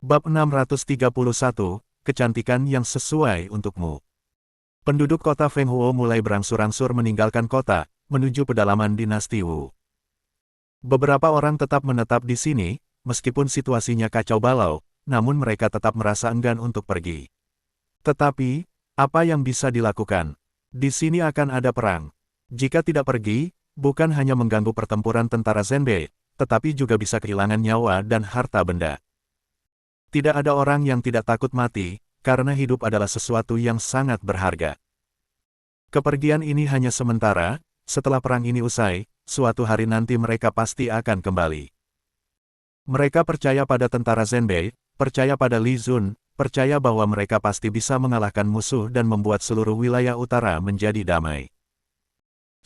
Bab 631, Kecantikan yang sesuai untukmu. Penduduk kota Fenghuo mulai berangsur-angsur meninggalkan kota, menuju pedalaman dinasti Wu. Beberapa orang tetap menetap di sini, meskipun situasinya kacau balau, namun mereka tetap merasa enggan untuk pergi. Tetapi, apa yang bisa dilakukan? Di sini akan ada perang. Jika tidak pergi, bukan hanya mengganggu pertempuran tentara Zenbei, tetapi juga bisa kehilangan nyawa dan harta benda. Tidak ada orang yang tidak takut mati, karena hidup adalah sesuatu yang sangat berharga. Kepergian ini hanya sementara, setelah perang ini usai, suatu hari nanti mereka pasti akan kembali. Mereka percaya pada tentara Zenbei, percaya pada Li Zun, percaya bahwa mereka pasti bisa mengalahkan musuh dan membuat seluruh wilayah utara menjadi damai.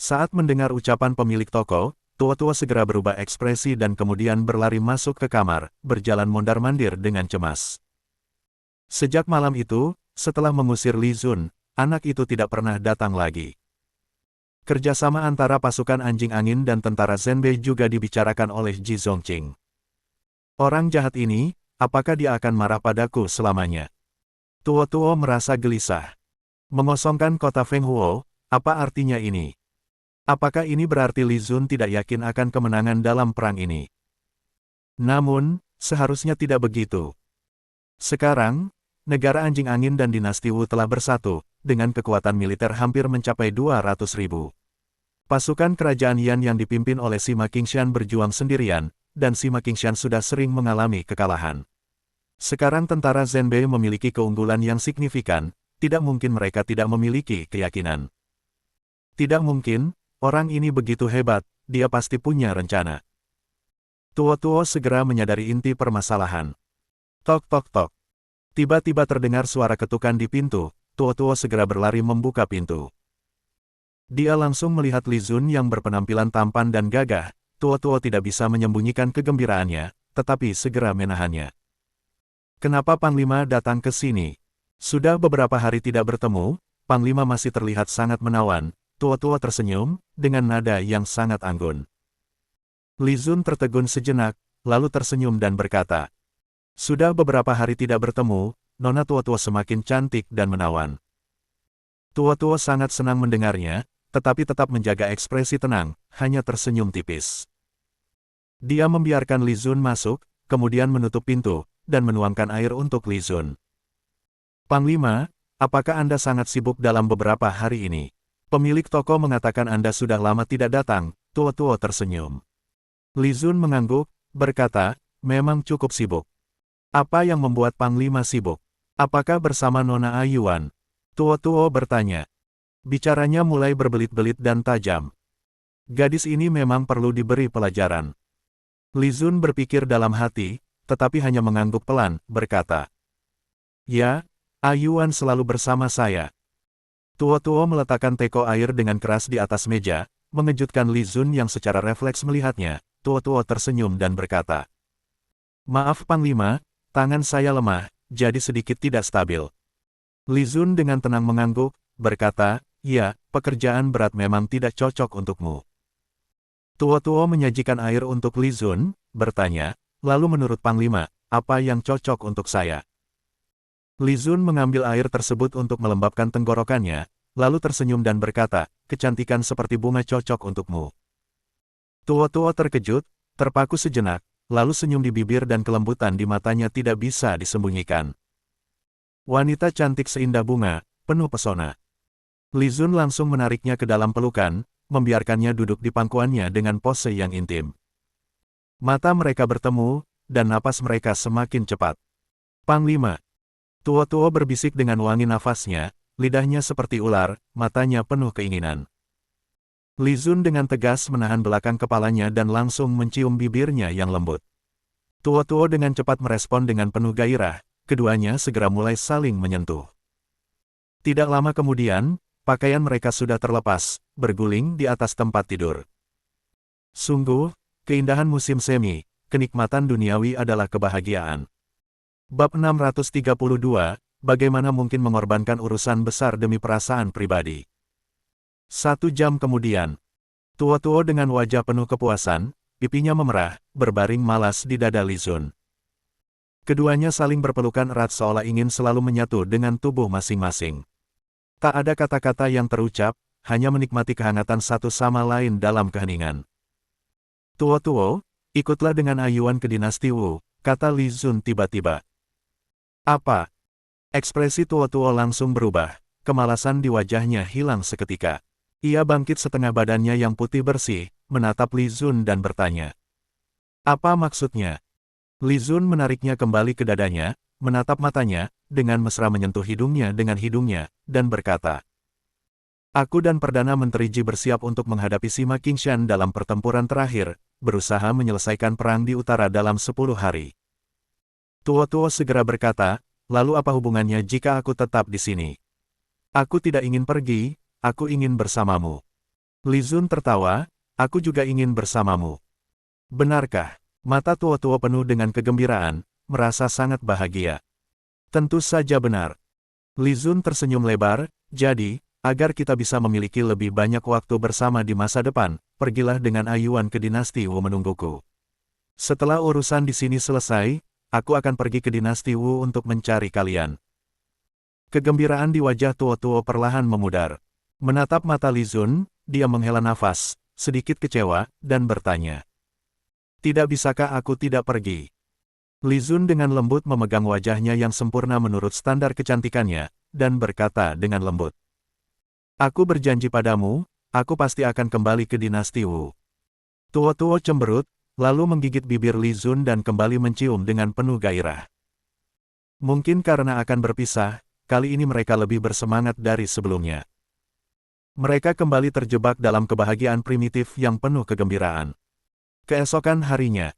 Saat mendengar ucapan pemilik toko, tua-tua segera berubah ekspresi dan kemudian berlari masuk ke kamar, berjalan mondar-mandir dengan cemas. Sejak malam itu, setelah mengusir Li Zun, anak itu tidak pernah datang lagi. Kerjasama antara pasukan anjing angin dan tentara Zenbei juga dibicarakan oleh Ji Zongqing. Orang jahat ini, apakah dia akan marah padaku selamanya? Tua-tua merasa gelisah. Mengosongkan kota Fenghuo, apa artinya ini? Apakah ini berarti Li Zun tidak yakin akan kemenangan dalam perang ini? Namun, seharusnya tidak begitu. Sekarang, negara anjing angin dan dinasti Wu telah bersatu, dengan kekuatan militer hampir mencapai 200.000. Pasukan kerajaan Yan yang dipimpin oleh Sima Qingshan berjuang sendirian, dan Sima Qingshan sudah sering mengalami kekalahan. Sekarang tentara Zenbei memiliki keunggulan yang signifikan, tidak mungkin mereka tidak memiliki keyakinan. Tidak mungkin. Orang ini begitu hebat, dia pasti punya rencana. Tua-tua segera menyadari inti permasalahan. Tok tok tok. Tiba-tiba terdengar suara ketukan di pintu, tua-tua segera berlari membuka pintu. Dia langsung melihat Li Zun yang berpenampilan tampan dan gagah, tua-tua tidak bisa menyembunyikan kegembiraannya, tetapi segera menahannya. Kenapa Panglima datang ke sini? Sudah beberapa hari tidak bertemu, Panglima masih terlihat sangat menawan. Tua-tua tersenyum, dengan nada yang sangat anggun. Li Zun tertegun sejenak, lalu tersenyum dan berkata, "Sudah beberapa hari tidak bertemu, Nona tua-tua semakin cantik dan menawan." Tua-tua sangat senang mendengarnya, tetapi tetap menjaga ekspresi tenang, hanya tersenyum tipis. Dia membiarkan Li Zun masuk, kemudian menutup pintu, dan menuangkan air untuk Li Zun. "Panglima, apakah Anda sangat sibuk dalam beberapa hari ini?" Pemilik toko mengatakan Anda sudah lama tidak datang, tua-tua tersenyum. Li Zun mengangguk, berkata, memang cukup sibuk. Apa yang membuat Panglima sibuk? Apakah bersama Nona Ayuan? Tua-tua bertanya. Bicaranya mulai berbelit-belit dan tajam. Gadis ini memang perlu diberi pelajaran. Li Zun berpikir dalam hati, tetapi hanya mengangguk pelan, berkata, "Ya, Ayuan selalu bersama saya." Tua-tua meletakkan teko air dengan keras di atas meja, mengejutkan Li Zun yang secara refleks melihatnya. Tua-tua tersenyum dan berkata, "Maaf Panglima, tangan saya lemah, jadi sedikit tidak stabil." Li Zun dengan tenang mengangguk, berkata, "Ya, pekerjaan berat memang tidak cocok untukmu." Tua-tua menyajikan air untuk Li Zun, bertanya, "Lalu menurut Panglima, apa yang cocok untuk saya?" Li Zun mengambil air tersebut untuk melembabkan tenggorokannya, lalu tersenyum dan berkata, "Kecantikan seperti bunga cocok untukmu." Tua-tua terkejut, terpaku sejenak, lalu senyum di bibir dan kelembutan di matanya tidak bisa disembunyikan. Wanita cantik seindah bunga, penuh pesona. Li Zun langsung menariknya ke dalam pelukan, membiarkannya duduk di pangkuannya dengan pose yang intim. Mata mereka bertemu, dan napas mereka semakin cepat. "Panglima." Tua-tua berbisik dengan wangi nafasnya, lidahnya seperti ular, matanya penuh keinginan. Li Zun dengan tegas menahan belakang kepalanya dan langsung mencium bibirnya yang lembut. Tua-tua dengan cepat merespon dengan penuh gairah, keduanya segera mulai saling menyentuh. Tidak lama kemudian, pakaian mereka sudah terlepas, berguling di atas tempat tidur. Sungguh, keindahan musim semi, kenikmatan duniawi adalah kebahagiaan. Bab 632, bagaimana mungkin mengorbankan urusan besar demi perasaan pribadi. 1 jam kemudian, tua-tua dengan wajah penuh kepuasan, pipinya memerah, berbaring malas di dada Li Zun. Keduanya saling berpelukan erat seolah ingin selalu menyatu dengan tubuh masing-masing. Tak ada kata-kata yang terucap, hanya menikmati kehangatan satu sama lain dalam keheningan. Tuo, ikutlah dengan Ayuan ke dinasti Wu, kata Li Zun tiba-tiba. Apa? Ekspresi Tuo langsung berubah, kemalasan di wajahnya hilang seketika. Ia bangkit setengah badannya yang putih bersih, menatap Li Zun dan bertanya. Apa maksudnya? Li Zun menariknya kembali ke dadanya, menatap matanya, dengan mesra menyentuh hidungnya dengan hidungnya, dan berkata. Aku dan Perdana Menteri Ji bersiap untuk menghadapi Sima Qingshan dalam pertempuran terakhir, berusaha menyelesaikan perang di utara dalam 10 hari. Tuo segera berkata, lalu apa hubungannya jika aku tetap di sini? Aku tidak ingin pergi, aku ingin bersamamu. Li Zun tertawa, aku juga ingin bersamamu. Benarkah? Mata Tuo penuh dengan kegembiraan, merasa sangat bahagia. Tentu saja benar. Li Zun tersenyum lebar, jadi, agar kita bisa memiliki lebih banyak waktu bersama di masa depan, pergilah dengan Ayuan ke dinasti Wu menungguku. Setelah urusan di sini selesai, aku akan pergi ke dinasti Wu untuk mencari kalian. Kegembiraan di wajah Tuo perlahan memudar. Menatap mata Li Zun, dia menghela nafas, sedikit kecewa, dan bertanya. Tidak bisakah aku tidak pergi? Li Zun dengan lembut memegang wajahnya yang sempurna menurut standar kecantikannya, dan berkata dengan lembut. Aku berjanji padamu, aku pasti akan kembali ke dinasti Wu. Tuo cemberut, lalu menggigit bibir Li Zun dan kembali mencium dengan penuh gairah. Mungkin karena akan berpisah, kali ini mereka lebih bersemangat dari sebelumnya. Mereka kembali terjebak dalam kebahagiaan primitif yang penuh kegembiraan. Keesokan harinya,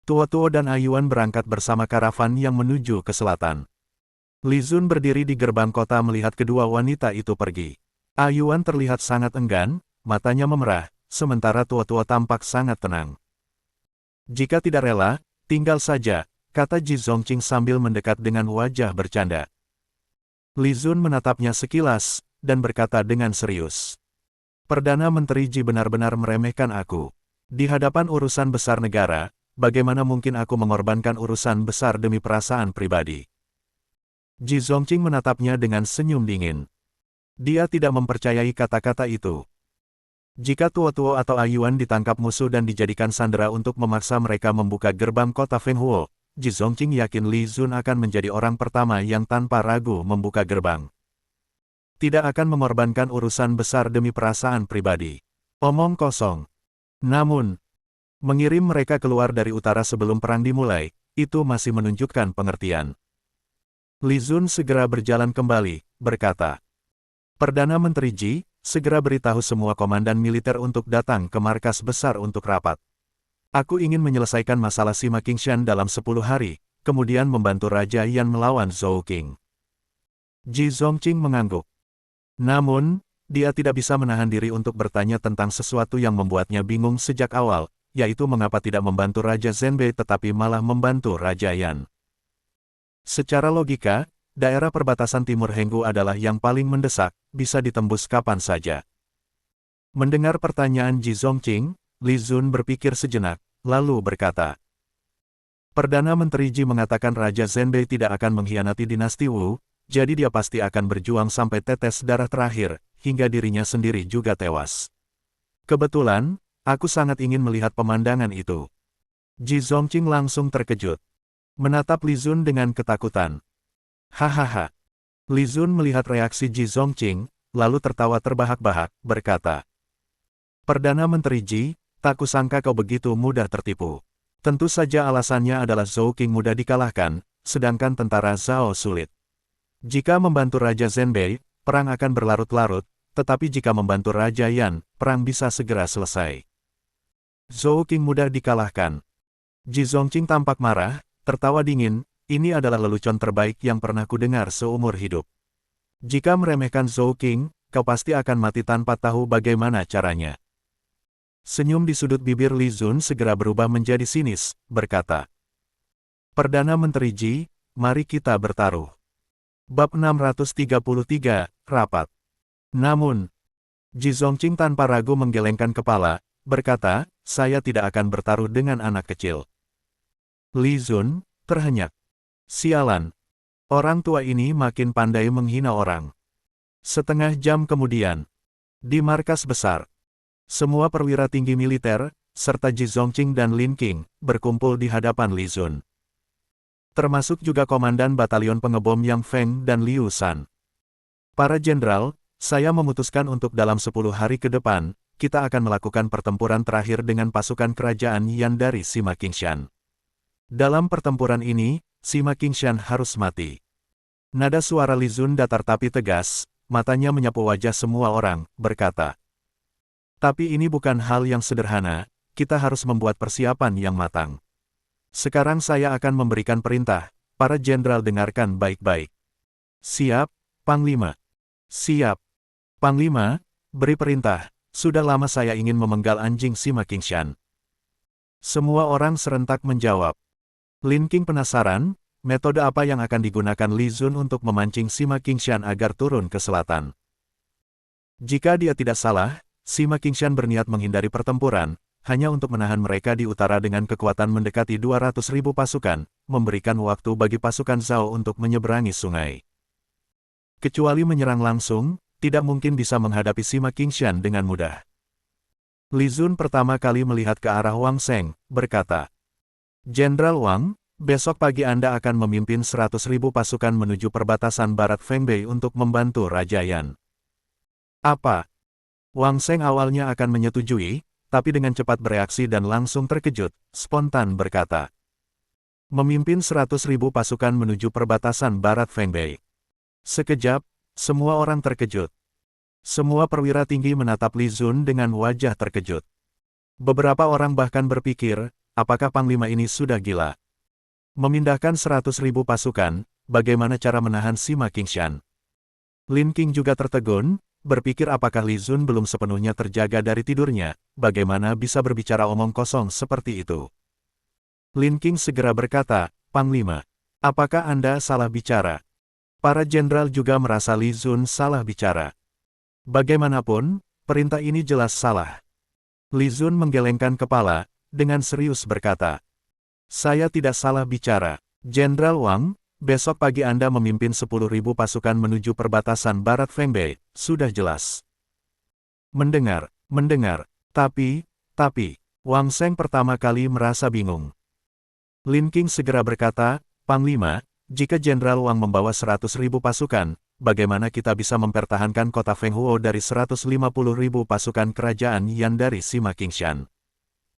Tuo dan Ayuan berangkat bersama karavan yang menuju ke selatan. Li Zun berdiri di gerbang kota melihat kedua wanita itu pergi. Ayuan terlihat sangat enggan, matanya memerah, sementara Tuo tampak sangat tenang. Jika tidak rela, tinggal saja, kata Ji Zongqing sambil mendekat dengan wajah bercanda. Li Zun menatapnya sekilas, dan berkata dengan serius. Perdana Menteri Ji benar-benar meremehkan aku. Di hadapan urusan besar negara, bagaimana mungkin aku mengorbankan urusan besar demi perasaan pribadi? Ji Zongqing menatapnya dengan senyum dingin. Dia tidak mempercayai kata-kata itu. Jika Tuo atau Ayuan ditangkap musuh dan dijadikan sandera untuk memaksa mereka membuka gerbang kota Fenghuo, Ji Zongqing yakin Li Zun akan menjadi orang pertama yang tanpa ragu membuka gerbang. Tidak akan mengorbankan urusan besar demi perasaan pribadi. Omong kosong. Namun, mengirim mereka keluar dari utara sebelum perang dimulai, itu masih menunjukkan pengertian. Li Zun segera berjalan kembali, berkata, Perdana Menteri Ji, segera beritahu semua komandan militer untuk datang ke markas besar untuk rapat. Aku ingin menyelesaikan masalah Sima Qingshan dalam 10 hari, kemudian membantu Raja Yan melawan Zhou Qing. Ji Zongqing mengangguk. Namun, dia tidak bisa menahan diri untuk bertanya tentang sesuatu yang membuatnya bingung sejak awal, yaitu mengapa tidak membantu Raja Zhenbei tetapi malah membantu Raja Yan. Secara logika, daerah perbatasan timur Henggu adalah yang paling mendesak, bisa ditembus kapan saja. Mendengar pertanyaan Ji Zongqing, Li Zun berpikir sejenak, lalu berkata, Perdana Menteri Ji mengatakan Raja Zhenbei tidak akan mengkhianati dinasti Wu, jadi dia pasti akan berjuang sampai tetes darah terakhir, hingga dirinya sendiri juga tewas. Kebetulan, aku sangat ingin melihat pemandangan itu. Ji Zongqing langsung terkejut. Menatap Li Zun dengan ketakutan. Hahaha. Li Zun melihat reaksi Ji Zongqing, lalu tertawa terbahak-bahak, berkata. Perdana Menteri Ji, tak kusangka kau begitu mudah tertipu. Tentu saja alasannya adalah Zhou Qing mudah dikalahkan, sedangkan tentara Zhao sulit. Jika membantu Raja Zhenbei, perang akan berlarut-larut, tetapi jika membantu Raja Yan, perang bisa segera selesai. Zhou Qing mudah dikalahkan. Ji Zongqing tampak marah, tertawa dingin, ini adalah lelucon terbaik yang pernah kudengar seumur hidup. Jika meremehkan Zhou Qing, kau pasti akan mati tanpa tahu bagaimana caranya. Senyum di sudut bibir Li Zun segera berubah menjadi sinis, berkata. Perdana Menteri Ji, mari kita bertaruh. Bab 633, Rapat. Namun, Ji Zongqing tanpa ragu menggelengkan kepala, berkata, saya tidak akan bertaruh dengan anak kecil. Li Zun terhenyak. Sialan. Orang tua ini makin pandai menghina orang. Setengah jam kemudian, di markas besar, semua perwira tinggi militer, serta Ji Zongqing dan Lin Qing, berkumpul di hadapan Li Zun. Termasuk juga Komandan Batalion Pengebom Yang Feng dan Liu Shan. Para jenderal, saya memutuskan untuk dalam 10 hari ke depan, kita akan melakukan pertempuran terakhir dengan pasukan kerajaan Yan dari Sima Qingshan. Dalam pertempuran ini, Sima Qingshan harus mati. Nada suara Li Zun datar tapi tegas, matanya menyapu wajah semua orang, berkata. Tapi ini bukan hal yang sederhana, kita harus membuat persiapan yang matang. Sekarang saya akan memberikan perintah, para jenderal dengarkan baik-baik. Siap, Panglima. Siap. Panglima, beri perintah, sudah lama saya ingin memenggal anjing Sima Qingshan. Semua orang serentak menjawab. Lin Qing penasaran, metode apa yang akan digunakan Li Zun untuk memancing Sima Qingshan agar turun ke selatan. Jika dia tidak salah, Sima Qingshan berniat menghindari pertempuran, hanya untuk menahan mereka di utara dengan kekuatan mendekati 200.000 pasukan, memberikan waktu bagi pasukan Zhao untuk menyeberangi sungai. Kecuali menyerang langsung, tidak mungkin bisa menghadapi Sima Qingshan dengan mudah. Li Zun pertama kali melihat ke arah Wang Sheng, berkata, Jenderal Wang, besok pagi Anda akan memimpin 100.000 pasukan menuju perbatasan barat Fengbei untuk membantu Raja Yan. Apa? Wang Sheng awalnya akan menyetujui, tapi dengan cepat bereaksi dan langsung terkejut, spontan berkata. Memimpin 100.000 pasukan menuju perbatasan barat Fengbei. Sekejap, semua orang terkejut. Semua perwira tinggi menatap Li Zun dengan wajah terkejut. Beberapa orang bahkan berpikir, apakah Panglima ini sudah gila? Memindahkan 100.000 pasukan, bagaimana cara menahan Sima Qingshan? Lin Qing juga tertegun, berpikir apakah Li Zun belum sepenuhnya terjaga dari tidurnya, bagaimana bisa berbicara omong kosong seperti itu? Lin Qing segera berkata, Panglima, apakah Anda salah bicara? Para jenderal juga merasa Li Zun salah bicara. Bagaimanapun, perintah ini jelas salah. Li Zun menggelengkan kepala, dengan serius berkata, saya tidak salah bicara. Jenderal Wang, besok pagi Anda memimpin 10.000 pasukan menuju perbatasan barat Fengbei, sudah jelas. Mendengar, tapi, Wang Sheng pertama kali merasa bingung. Lin Qing segera berkata, Panglima, jika Jenderal Wang membawa 100.000 pasukan, bagaimana kita bisa mempertahankan kota Fenghuo dari 150.000 pasukan kerajaan Yan dari Sima Qingshan?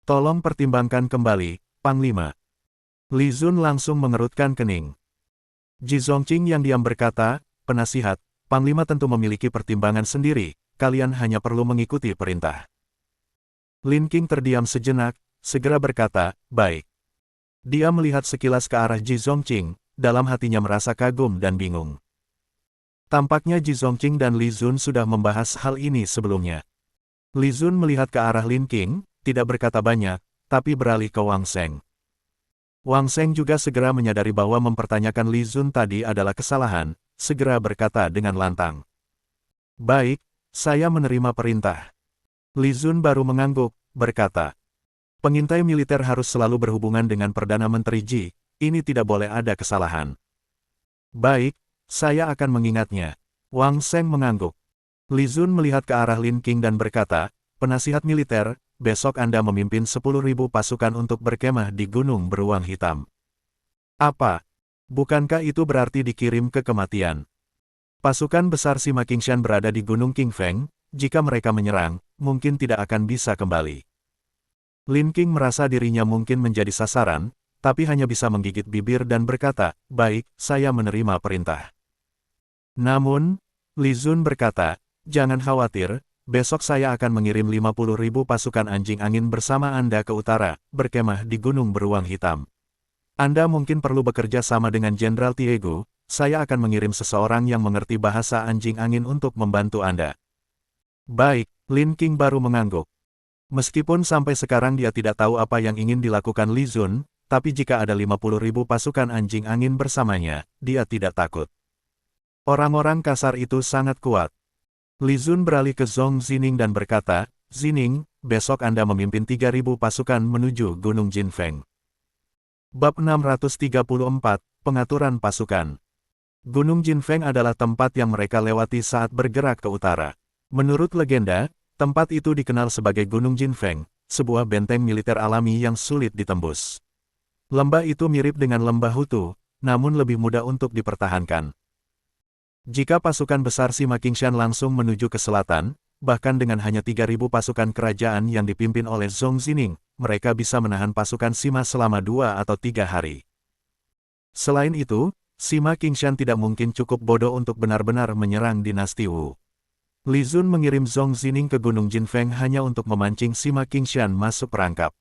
Tolong pertimbangkan kembali, Panglima. Li Zun langsung mengerutkan kening. Ji Zongqing yang diam berkata, penasihat, Panglima tentu memiliki pertimbangan sendiri, kalian hanya perlu mengikuti perintah. Lin Qing terdiam sejenak, segera berkata, baik. Dia melihat sekilas ke arah Ji Zongqing, dalam hatinya merasa kagum dan bingung. Tampaknya Ji Zongqing dan Li Zun sudah membahas hal ini sebelumnya. Li Zun melihat ke arah Lin Qing, tidak berkata banyak, tapi beralih ke Wang Sheng. Wang Sheng juga segera menyadari bahwa mempertanyakan Li Zun tadi adalah kesalahan, segera berkata dengan lantang. Baik, saya menerima perintah. Li Zun baru mengangguk, berkata. Pengintai militer harus selalu berhubungan dengan Perdana Menteri Ji, ini tidak boleh ada kesalahan. Baik, saya akan mengingatnya. Wang Sheng mengangguk. Li Zun melihat ke arah Lin Qing dan berkata, penasihat militer, besok Anda memimpin 10.000 pasukan untuk berkemah di Gunung Beruang Hitam. Apa? Bukankah itu berarti dikirim ke kematian? Pasukan besar Sima Qingshan berada di Gunung Qingfeng, jika mereka menyerang, mungkin tidak akan bisa kembali. Lin Qing merasa dirinya mungkin menjadi sasaran, tapi hanya bisa menggigit bibir dan berkata, baik, saya menerima perintah. Namun, Li Zun berkata, jangan khawatir, besok saya akan mengirim 50.000 pasukan anjing angin bersama Anda ke utara, berkemah di Gunung Beruang Hitam. Anda mungkin perlu bekerja sama dengan Jenderal Tiegu, saya akan mengirim seseorang yang mengerti bahasa anjing angin untuk membantu Anda. Baik, Lin Qing baru mengangguk. Meskipun sampai sekarang dia tidak tahu apa yang ingin dilakukan Li Zun, tapi jika ada 50.000 pasukan anjing angin bersamanya, dia tidak takut. Orang-orang kasar itu sangat kuat. Li Zun beralih ke Zhong Zining dan berkata, Zining, besok Anda memimpin 3.000 pasukan menuju Gunung Jinfeng. Bab 634, pengaturan pasukan. Gunung Jinfeng adalah tempat yang mereka lewati saat bergerak ke utara. Menurut legenda, tempat itu dikenal sebagai Gunung Jinfeng, sebuah benteng militer alami yang sulit ditembus. Lembah itu mirip dengan lembah Hutu, namun lebih mudah untuk dipertahankan. Jika pasukan besar Sima Qingshan langsung menuju ke selatan, bahkan dengan hanya 3.000 pasukan kerajaan yang dipimpin oleh Zhong Zining, mereka bisa menahan pasukan Sima selama 2 atau 3 hari. Selain itu, Sima Qingshan tidak mungkin cukup bodoh untuk benar-benar menyerang dinasti Wu. Li Zun mengirim Zhong Zining ke Gunung Jinfeng hanya untuk memancing Sima Qingshan masuk perangkap.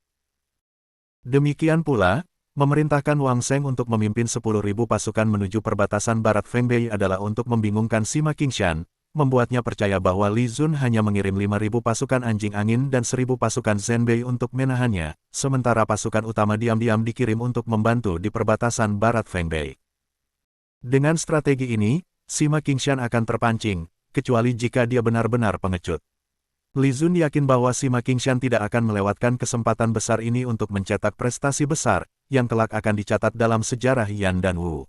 Demikian pula, memerintahkan Wang Sheng untuk memimpin 10.000 pasukan menuju perbatasan barat Fengbei adalah untuk membingungkan Sima Qingshan, membuatnya percaya bahwa Li Zun hanya mengirim 5.000 pasukan anjing angin dan 1.000 pasukan Zhenbei untuk menahannya, sementara pasukan utama diam-diam dikirim untuk membantu di perbatasan barat Fengbei. Dengan strategi ini, Sima Qingshan akan terpancing, kecuali jika dia benar-benar pengecut. Li Zun yakin bahwa Sima Qingshan tidak akan melewatkan kesempatan besar ini untuk mencetak prestasi besar, yang kelak akan dicatat dalam sejarah Yan dan Wu.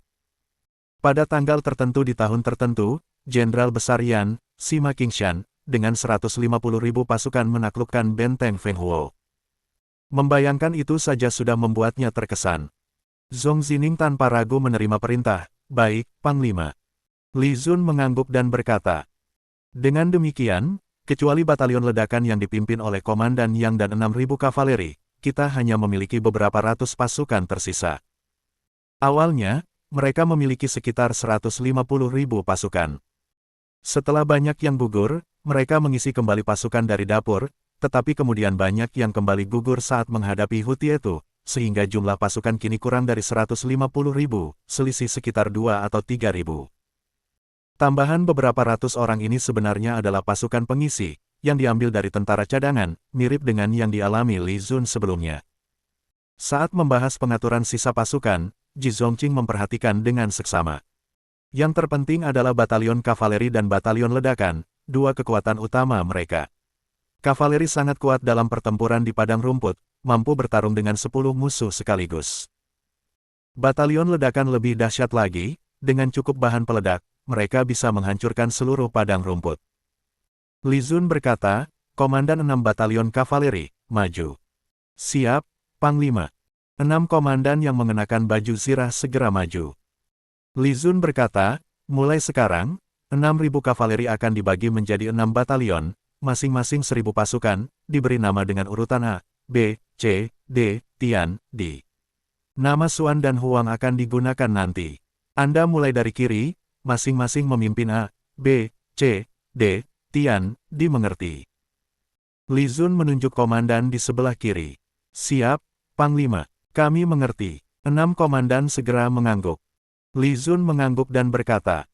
Pada tanggal tertentu di tahun tertentu, Jenderal Besar Yan, Sima Qingshan, dengan 150.000 pasukan menaklukkan benteng Fenghuo. Membayangkan itu saja sudah membuatnya terkesan. Zhong Zining tanpa ragu menerima perintah. Baik, Panglima. Li Zun mengangguk dan berkata. Dengan demikian, kecuali batalion ledakan yang dipimpin oleh Komandan Yang dan 6.000 kavaleri, kita hanya memiliki beberapa ratus pasukan tersisa. Awalnya, mereka memiliki sekitar 150.000 pasukan. Setelah banyak yang gugur, mereka mengisi kembali pasukan dari dapur, tetapi kemudian banyak yang kembali gugur saat menghadapi Hutietu, sehingga jumlah pasukan kini kurang dari 150.000, selisih sekitar 2 atau 3.000. Tambahan beberapa ratus orang ini sebenarnya adalah pasukan pengisi, yang diambil dari tentara cadangan, mirip dengan yang dialami Li Zun sebelumnya. Saat membahas pengaturan sisa pasukan, Ji Zongqing memperhatikan dengan seksama. Yang terpenting adalah batalion kavaleri dan batalion ledakan, dua kekuatan utama mereka. Kavaleri sangat kuat dalam pertempuran di padang rumput, mampu bertarung dengan 10 musuh sekaligus. Batalion ledakan lebih dahsyat lagi, dengan cukup bahan peledak, mereka bisa menghancurkan seluruh padang rumput. Li Zun berkata, Komandan 6 batalion kavaleri, maju. Siap, Panglima. 6 komandan yang mengenakan baju zirah segera maju. Li Zun berkata, mulai sekarang, 6.000 kavaleri akan dibagi menjadi 6 batalion, masing-masing 1.000 pasukan, diberi nama dengan urutan A, B, C, D, Tian, D. Nama Xuan dan Huang akan digunakan nanti. Anda mulai dari kiri, masing-masing memimpin A, B, C, D, Tian, D mengerti. Li Zun menunjuk komandan di sebelah kiri. Siap, Panglima. Kami mengerti. 6 komandan segera mengangguk. Li Zun mengangguk dan berkata,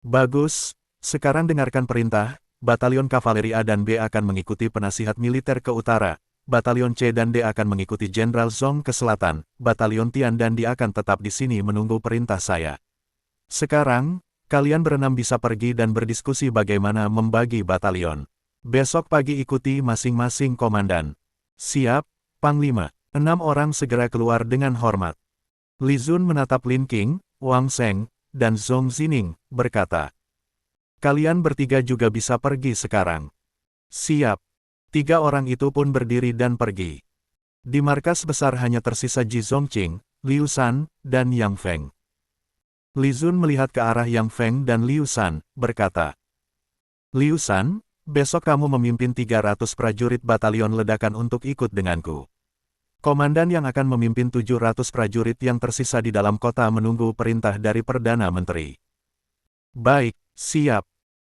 bagus, sekarang dengarkan perintah, batalion kavaleri A dan B akan mengikuti penasihat militer ke utara. Batalion C dan D akan mengikuti Jenderal Zhong ke selatan, Batalion Tian dan D akan tetap di sini menunggu perintah saya. Sekarang, kalian berenam bisa pergi dan berdiskusi bagaimana membagi batalion. Besok pagi ikuti masing-masing komandan. Siap, Panglima. 6 orang segera keluar dengan hormat. Li Zun menatap Lin Qing, Wang Sheng, dan Zhong Zining, berkata, kalian bertiga juga bisa pergi sekarang. Siap. 3 orang itu pun berdiri dan pergi. Di markas besar hanya tersisa Ji Zongqing, Liu Shan, dan Yang Feng. Li Zun melihat ke arah Yang Feng dan Liu Shan, berkata, Liu Shan, besok kamu memimpin 300 prajurit batalion ledakan untuk ikut denganku. Komandan yang akan memimpin 700 prajurit yang tersisa di dalam kota menunggu perintah dari Perdana Menteri. Baik, siap.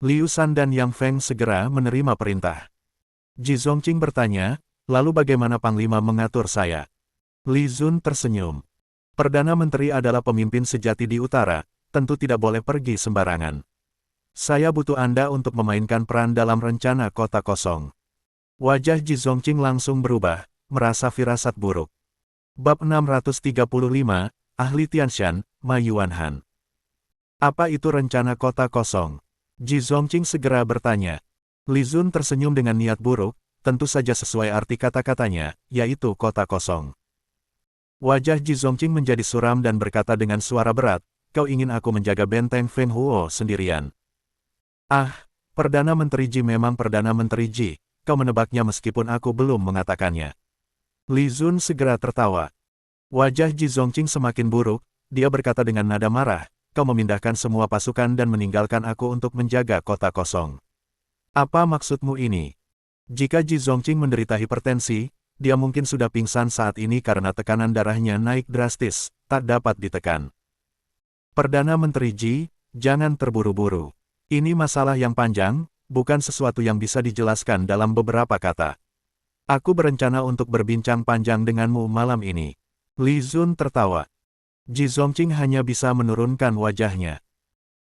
Liu Shan dan Yang Feng segera menerima perintah. Ji Zongqing bertanya, lalu bagaimana Panglima mengatur saya? Li Zun tersenyum. Perdana Menteri adalah pemimpin sejati di utara, tentu tidak boleh pergi sembarangan. Saya butuh Anda untuk memainkan peran dalam rencana kota kosong. Wajah Ji Zongqing langsung berubah, merasa firasat buruk. Bab 635, Ahli Tianshan, Ma Yuanhan. Apa itu rencana kota kosong? Ji Zongqing segera bertanya. Li Zun tersenyum dengan niat buruk, tentu saja sesuai arti kata-katanya, yaitu kota kosong. Wajah Ji Zongqing menjadi suram dan berkata dengan suara berat, kau ingin aku menjaga benteng Feng Huo sendirian. Ah, Perdana Menteri Ji memang Perdana Menteri Ji, kau menebaknya meskipun aku belum mengatakannya. Li Zun segera tertawa. Wajah Ji Zongqing semakin buruk, dia berkata dengan nada marah, kau memindahkan semua pasukan dan meninggalkan aku untuk menjaga kota kosong. Apa maksudmu ini? Jika Ji Zongqing menderita hipertensi, dia mungkin sudah pingsan saat ini karena tekanan darahnya naik drastis, tak dapat ditekan. Perdana Menteri Ji, jangan terburu-buru. Ini masalah yang panjang, bukan sesuatu yang bisa dijelaskan dalam beberapa kata. Aku berencana untuk berbincang panjang denganmu malam ini. Li Zun tertawa. Ji Zongqing hanya bisa menurunkan wajahnya.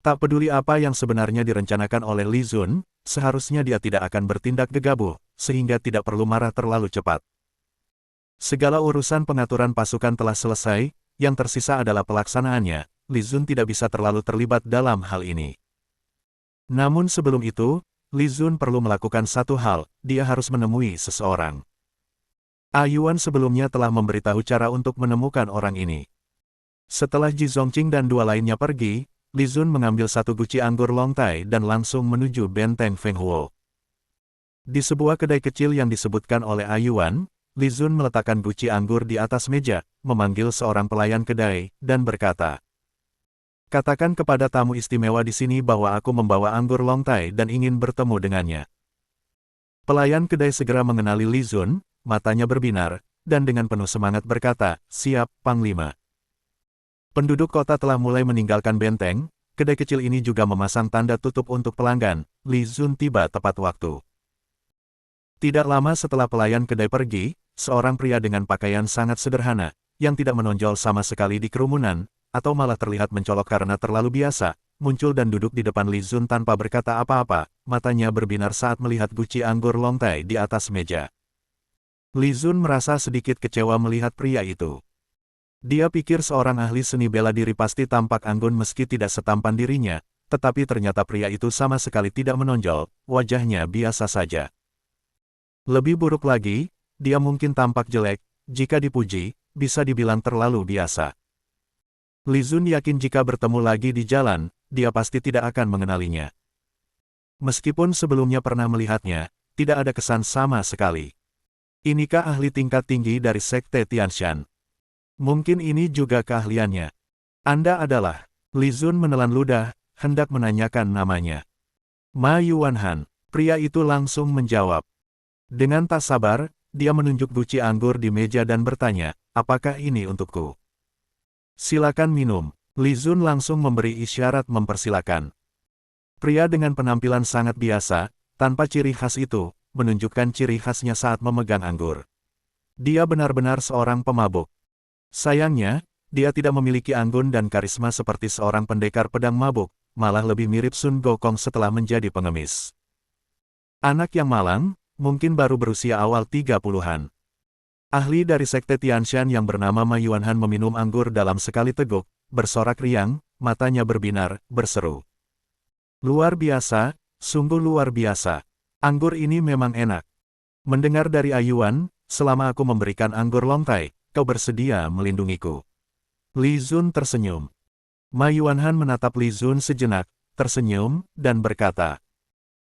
Tak peduli apa yang sebenarnya direncanakan oleh Li Zun, seharusnya dia tidak akan bertindak gegabah, sehingga tidak perlu marah terlalu cepat. Segala urusan pengaturan pasukan telah selesai, yang tersisa adalah pelaksanaannya. Li Zun tidak bisa terlalu terlibat dalam hal ini. Namun sebelum itu, Li Zun perlu melakukan satu hal, dia harus menemui seseorang. Yuan sebelumnya telah memberitahu cara untuk menemukan orang ini. Setelah Ji Zongqing dan dua lainnya pergi, Li Zun mengambil satu guci anggur Longtai dan langsung menuju benteng Feng Huo. Di sebuah kedai kecil yang disebutkan oleh Yuan, Li Zun meletakkan guci anggur di atas meja, memanggil seorang pelayan kedai, dan berkata, katakan kepada tamu istimewa di sini bahwa aku membawa anggur Longtai dan ingin bertemu dengannya. Pelayan kedai segera mengenali Li Zun, matanya berbinar, dan dengan penuh semangat berkata, siap, Panglima. Penduduk kota telah mulai meninggalkan benteng, kedai kecil ini juga memasang tanda tutup untuk pelanggan. Li Zun tiba tepat waktu. Tidak lama setelah pelayan kedai pergi, seorang pria dengan pakaian sangat sederhana, yang tidak menonjol sama sekali di kerumunan, atau malah terlihat mencolok karena terlalu biasa, muncul dan duduk di depan Li Zun tanpa berkata apa-apa, matanya berbinar saat melihat guci anggur Longtai di atas meja. Li Zun merasa sedikit kecewa melihat pria itu. Dia pikir seorang ahli seni bela diri pasti tampak anggun meski tidak setampan dirinya, tetapi ternyata pria itu sama sekali tidak menonjol, wajahnya biasa saja. Lebih buruk lagi, dia mungkin tampak jelek, jika dipuji, bisa dibilang terlalu biasa. Li Zun yakin jika bertemu lagi di jalan, dia pasti tidak akan mengenalinya. Meskipun sebelumnya pernah melihatnya, tidak ada kesan sama sekali. Inikah ahli tingkat tinggi dari Sekte Tianshan? Mungkin ini juga keahliannya. Anda adalah... Li Zun menelan ludah, hendak menanyakan namanya. Ma Yuanhan. Pria itu langsung menjawab. Dengan tak sabar, dia menunjuk guci anggur di meja dan bertanya, apakah ini untukku? Silakan minum. Li Zun langsung memberi isyarat mempersilakan. Pria dengan penampilan sangat biasa, tanpa ciri khas itu, menunjukkan ciri khasnya saat memegang anggur. Dia benar-benar seorang pemabuk. Sayangnya, dia tidak memiliki anggun dan karisma seperti seorang pendekar pedang mabuk, malah lebih mirip Sun Gokong setelah menjadi pengemis. Anak yang malang, mungkin baru berusia awal 30-an. Ahli dari Sekte Tianshan yang bernama Ma Yuanhan meminum anggur dalam sekali teguk, bersorak riang, matanya berbinar, berseru. Luar biasa, sungguh luar biasa. Anggur ini memang enak. Mendengar dari Yuan, selama aku memberikan anggur Longtai, kau bersedia melindungiku. Li Zun tersenyum. Ma Yuanhan menatap Li Zun sejenak, tersenyum, dan berkata,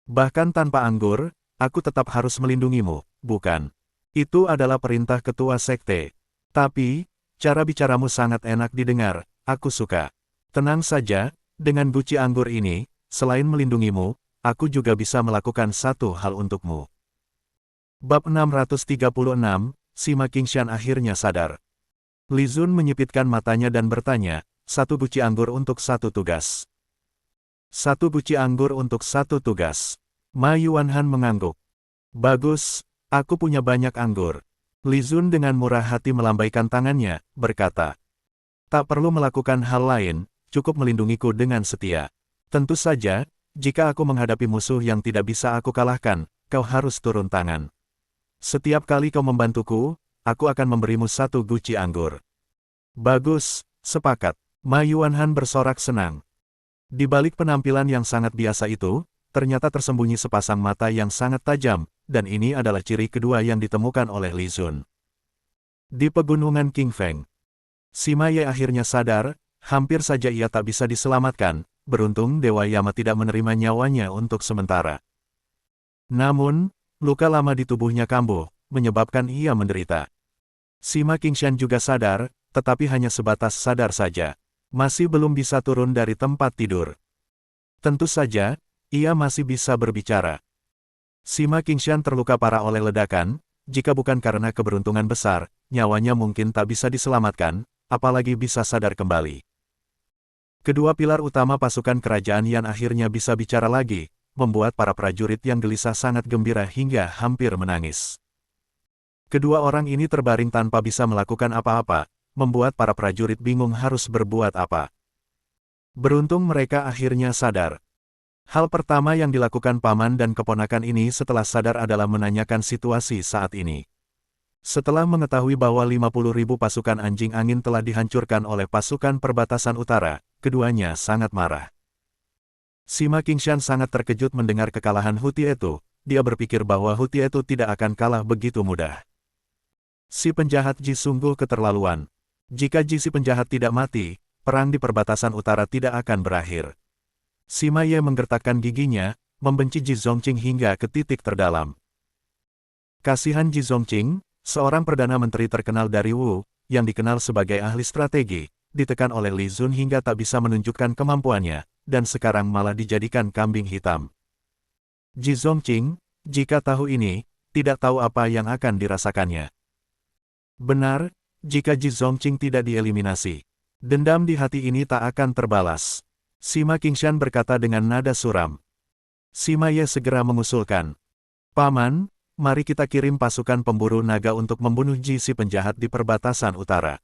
bahkan tanpa anggur, aku tetap harus melindungimu, bukan? Itu adalah perintah ketua sekte. Tapi, cara bicaramu sangat enak didengar, aku suka. Tenang saja, dengan guci anggur ini, selain melindungimu, aku juga bisa melakukan satu hal untukmu. Bab 636, Sima Qingshan akhirnya sadar. Li Zun menyipitkan matanya dan bertanya, satu guci anggur untuk satu tugas. Satu guci anggur untuk satu tugas. Ma Yuanhan mengangguk. Bagus. Aku punya banyak anggur. Li Zun dengan murah hati melambaikan tangannya, berkata. Tak perlu melakukan hal lain, cukup melindungiku dengan setia. Tentu saja, jika aku menghadapi musuh yang tidak bisa aku kalahkan, kau harus turun tangan. Setiap kali kau membantuku, aku akan memberimu satu guci anggur. Bagus, sepakat. Ma Yuanhan bersorak senang. Di balik penampilan yang sangat biasa itu, ternyata tersembunyi sepasang mata yang sangat tajam, dan ini adalah ciri kedua yang ditemukan oleh Li Zun. Di pegunungan Qingfeng, Sima Ye akhirnya sadar, hampir saja ia tak bisa diselamatkan, beruntung Dewa Yama tidak menerima nyawanya untuk sementara. Namun, luka lama di tubuhnya kambuh, menyebabkan ia menderita. Sima Qingshan juga sadar, tetapi hanya sebatas sadar saja. Masih belum bisa turun dari tempat tidur. Tentu saja, ia masih bisa berbicara. Sima Qingshan terluka parah oleh ledakan, jika bukan karena keberuntungan besar, nyawanya mungkin tak bisa diselamatkan, apalagi bisa sadar kembali. Kedua pilar utama pasukan kerajaan Yan akhirnya bisa bicara lagi, membuat para prajurit yang gelisah sangat gembira hingga hampir menangis. Kedua orang ini terbaring tanpa bisa melakukan apa-apa, membuat para prajurit bingung harus berbuat apa. Beruntung mereka akhirnya sadar. Hal pertama yang dilakukan paman dan keponakan ini setelah sadar adalah menanyakan situasi saat ini. Setelah mengetahui bahwa 50.000 pasukan anjing angin telah dihancurkan oleh pasukan perbatasan utara, keduanya sangat marah. Sima Qingshan sangat terkejut mendengar kekalahan Hu Tietu, dia berpikir bahwa Hu Tietu tidak akan kalah begitu mudah. Si penjahat Ji sungguh keterlaluan. Jika Ji si penjahat tidak mati, perang di perbatasan utara tidak akan berakhir. Sima Ye menggertakkan giginya, membenci Ji Zongqing hingga ke titik terdalam. Kasihan Ji Zongqing, seorang Perdana Menteri terkenal dari Wu, yang dikenal sebagai ahli strategi, ditekan oleh Li Zun hingga tak bisa menunjukkan kemampuannya, dan sekarang malah dijadikan kambing hitam. Ji Zongqing, jika tahu ini, tidak tahu apa yang akan dirasakannya. Benar, jika Ji Zongqing tidak dieliminasi, dendam di hati ini tak akan terbalas. Sima Qingshan berkata dengan nada suram. Sima Ye segera mengusulkan, Paman, mari kita kirim pasukan pemburu naga untuk membunuh Ji si penjahat di perbatasan utara.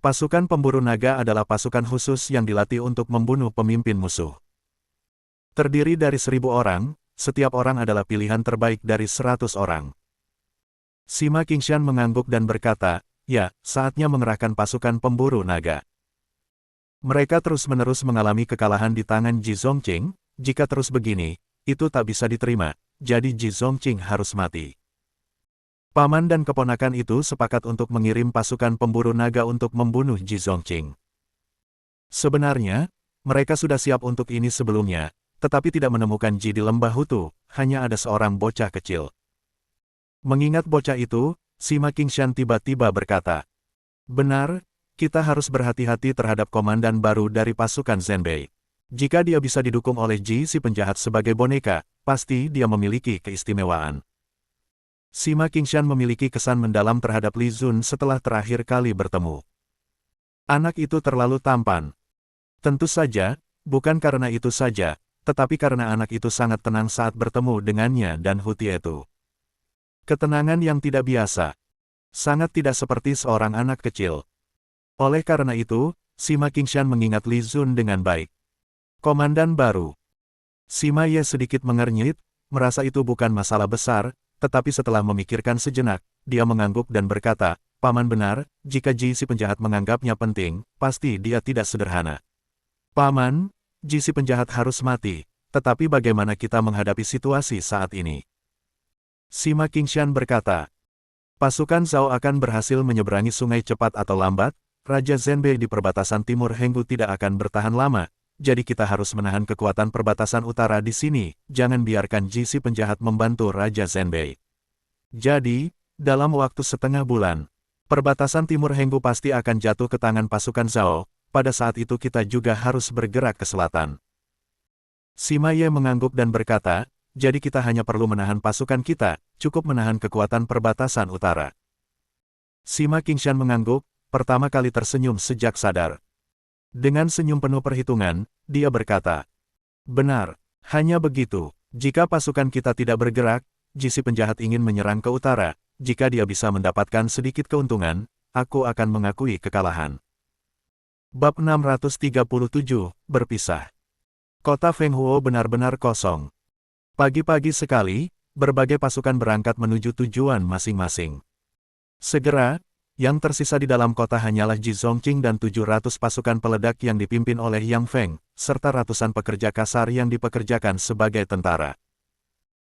Pasukan pemburu naga adalah pasukan khusus yang dilatih untuk membunuh pemimpin musuh. Terdiri dari 1.000 orang, setiap orang adalah pilihan terbaik dari 100 orang. Sima Qingshan mengangguk dan berkata, ya, saatnya mengerahkan pasukan pemburu naga. Mereka terus-menerus mengalami kekalahan di tangan Ji Zongqing, jika terus begini, itu tak bisa diterima. Jadi Ji Zongqing harus mati. Paman dan keponakan itu sepakat untuk mengirim pasukan pemburu naga untuk membunuh Ji Zongqing. Sebenarnya, mereka sudah siap untuk ini sebelumnya, tetapi tidak menemukan Ji di lembah Hutu, hanya ada seorang bocah kecil. Mengingat bocah itu, Sima Qingshan tiba-tiba berkata, benar, kita harus berhati-hati terhadap komandan baru dari pasukan Zenbei. Jika dia bisa didukung oleh Ji si penjahat sebagai boneka, pasti dia memiliki keistimewaan. Sima Qingshan memiliki kesan mendalam terhadap Li Zun setelah terakhir kali bertemu. Anak itu terlalu tampan. Tentu saja, bukan karena itu saja, tetapi karena anak itu sangat tenang saat bertemu dengannya dan Hu Tietu. Ketenangan yang tidak biasa. Sangat tidak seperti seorang anak kecil. Oleh karena itu, Sima Qingshan mengingat Li Zun dengan baik. Komandan baru. Sima Ye sedikit mengernyit, merasa itu bukan masalah besar, tetapi setelah memikirkan sejenak, dia mengangguk dan berkata, Paman benar, jika Ji si penjahat menganggapnya penting, pasti dia tidak sederhana. Paman, Ji si penjahat harus mati, tetapi bagaimana kita menghadapi situasi saat ini? Sima Qingshan berkata, pasukan Zhao akan berhasil menyeberangi sungai cepat atau lambat, Raja Zenbei di perbatasan timur Henggu tidak akan bertahan lama, jadi kita harus menahan kekuatan perbatasan utara di sini, jangan biarkan Ji si penjahat membantu Raja Zenbei. Jadi, dalam waktu setengah bulan, perbatasan timur Henggu pasti akan jatuh ke tangan pasukan Zhao, pada saat itu kita juga harus bergerak ke selatan. Sima Ye mengangguk dan berkata, jadi kita hanya perlu menahan pasukan kita, cukup menahan kekuatan perbatasan utara. Sima Qingshan mengangguk, pertama kali tersenyum sejak sadar. Dengan senyum penuh perhitungan, dia berkata, benar, hanya begitu, jika pasukan kita tidak bergerak, Ji si penjahat ingin menyerang ke utara, jika dia bisa mendapatkan sedikit keuntungan, aku akan mengakui kekalahan. Bab 637, berpisah. Kota Fenghuo benar-benar kosong. Pagi-pagi sekali, berbagai pasukan berangkat menuju tujuan masing-masing. Segera, yang tersisa di dalam kota hanyalah Ji Zongqing dan 700 pasukan peledak yang dipimpin oleh Yang Feng, serta ratusan pekerja kasar yang dipekerjakan sebagai tentara.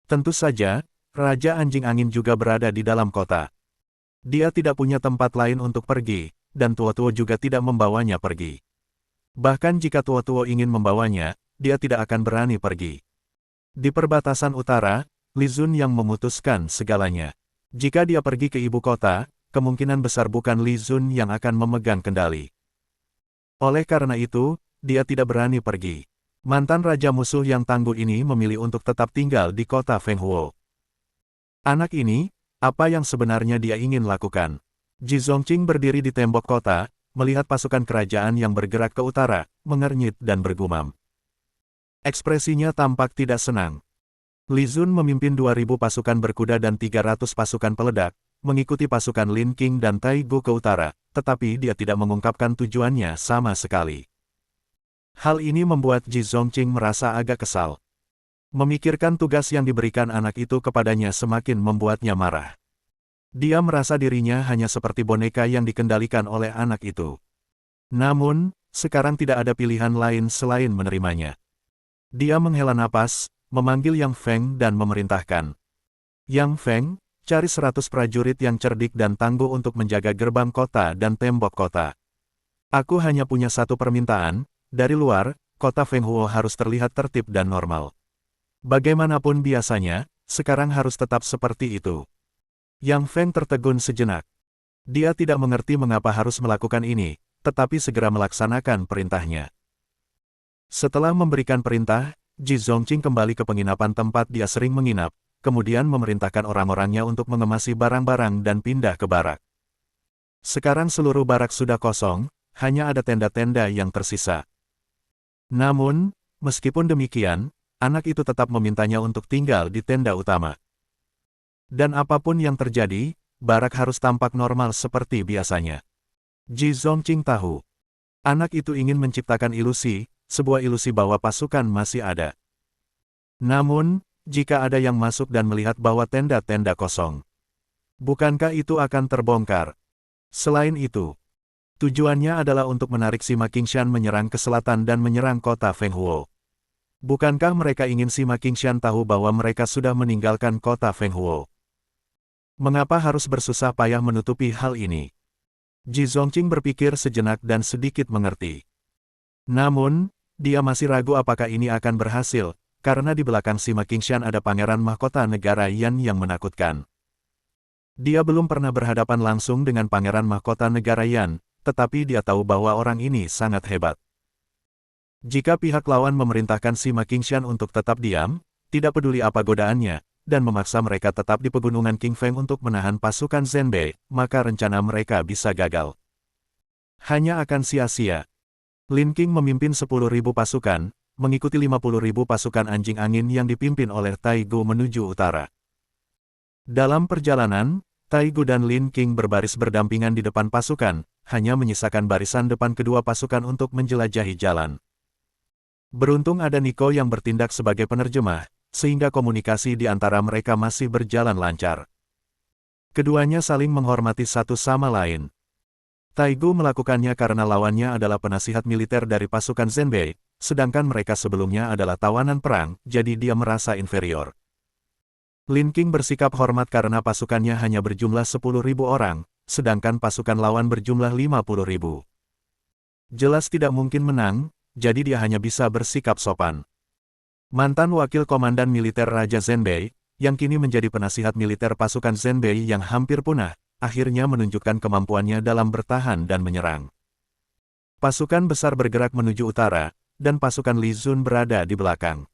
Tentu saja, Raja Anjing Angin juga berada di dalam kota. Dia tidak punya tempat lain untuk pergi, dan Tuo-Tuo juga tidak membawanya pergi. Bahkan jika Tuo-Tuo ingin membawanya, dia tidak akan berani pergi. Di perbatasan utara, Li Zun yang memutuskan segalanya. Jika dia pergi ke ibu kota, kemungkinan besar bukan Li Zun yang akan memegang kendali. Oleh karena itu, dia tidak berani pergi. Mantan raja musuh yang tangguh ini memilih untuk tetap tinggal di kota Fenghuo. Anak ini, apa yang sebenarnya dia ingin lakukan? Ji Zongqing berdiri di tembok kota, melihat pasukan kerajaan yang bergerak ke utara, mengernyit dan bergumam. Ekspresinya tampak tidak senang. Li Zun memimpin 2.000 pasukan berkuda dan 300 pasukan peledak, mengikuti pasukan Lin Qing dan Tai Gu ke utara, tetapi dia tidak mengungkapkan tujuannya sama sekali. Hal ini membuat Ji Zongqing merasa agak kesal. Memikirkan tugas yang diberikan anak itu kepadanya semakin membuatnya marah. Dia merasa dirinya hanya seperti boneka yang dikendalikan oleh anak itu. Namun, sekarang tidak ada pilihan lain selain menerimanya. Dia menghela napas, memanggil Yang Feng dan memerintahkan. Yang Feng, cari 100 prajurit yang cerdik dan tangguh untuk menjaga gerbang kota dan tembok kota. Aku hanya punya satu permintaan, dari luar, kota Fenghuo harus terlihat tertib dan normal. Bagaimanapun biasanya, sekarang harus tetap seperti itu. Yang Feng tertegun sejenak. Dia tidak mengerti mengapa harus melakukan ini, tetapi segera melaksanakan perintahnya. Setelah memberikan perintah, Ji Zongqing kembali ke penginapan tempat dia sering menginap, kemudian memerintahkan orang-orangnya untuk mengemasi barang-barang dan pindah ke barak. Sekarang seluruh barak sudah kosong, hanya ada tenda-tenda yang tersisa. Namun, meskipun demikian, anak itu tetap memintanya untuk tinggal di tenda utama. Dan apapun yang terjadi, barak harus tampak normal seperti biasanya. Ji Zongqing tahu. Anak itu ingin menciptakan ilusi, sebuah ilusi bahwa pasukan masih ada. Namun, jika ada yang masuk dan melihat bahwa tenda-tenda kosong, bukankah itu akan terbongkar? Selain itu, tujuannya adalah untuk menarik Sima Qingshan menyerang ke selatan dan menyerang kota Fenghuo. Bukankah mereka ingin Sima Qingshan tahu bahwa mereka sudah meninggalkan kota Fenghuo? Mengapa harus bersusah payah menutupi hal ini? Ji Zongqing berpikir sejenak dan sedikit mengerti. Namun, dia masih ragu apakah ini akan berhasil, karena di belakang Sima Qingshan ada pangeran mahkota negara Yan yang menakutkan. Dia belum pernah berhadapan langsung dengan pangeran mahkota negara Yan, tetapi dia tahu bahwa orang ini sangat hebat. Jika pihak lawan memerintahkan Sima Qingshan untuk tetap diam, tidak peduli apa godaannya, dan memaksa mereka tetap di pegunungan King Feng untuk menahan pasukan Zhenbei, maka rencana mereka bisa gagal. Hanya akan sia-sia. Lin Qing memimpin 10.000 pasukan, mengikuti 50.000 pasukan anjing angin yang dipimpin oleh Tai Gu menuju utara. Dalam perjalanan, Tai Gu dan Lin Qing berbaris berdampingan di depan pasukan, hanya menyisakan barisan depan kedua pasukan untuk menjelajahi jalan. Beruntung ada Niko yang bertindak sebagai penerjemah, sehingga komunikasi di antara mereka masih berjalan lancar. Keduanya saling menghormati satu sama lain. Tai Gu melakukannya karena lawannya adalah penasihat militer dari pasukan Zhenbei, sedangkan mereka sebelumnya adalah tawanan perang, jadi dia merasa inferior. Lin Qing bersikap hormat karena pasukannya hanya berjumlah 10.000 orang, sedangkan pasukan lawan berjumlah 50.000. Jelas tidak mungkin menang, jadi dia hanya bisa bersikap sopan. Mantan wakil komandan militer Raja Zhenbei, yang kini menjadi penasihat militer pasukan Zhenbei yang hampir punah, akhirnya menunjukkan kemampuannya dalam bertahan dan menyerang. Pasukan besar bergerak menuju utara, dan pasukan Li Zun berada di belakang.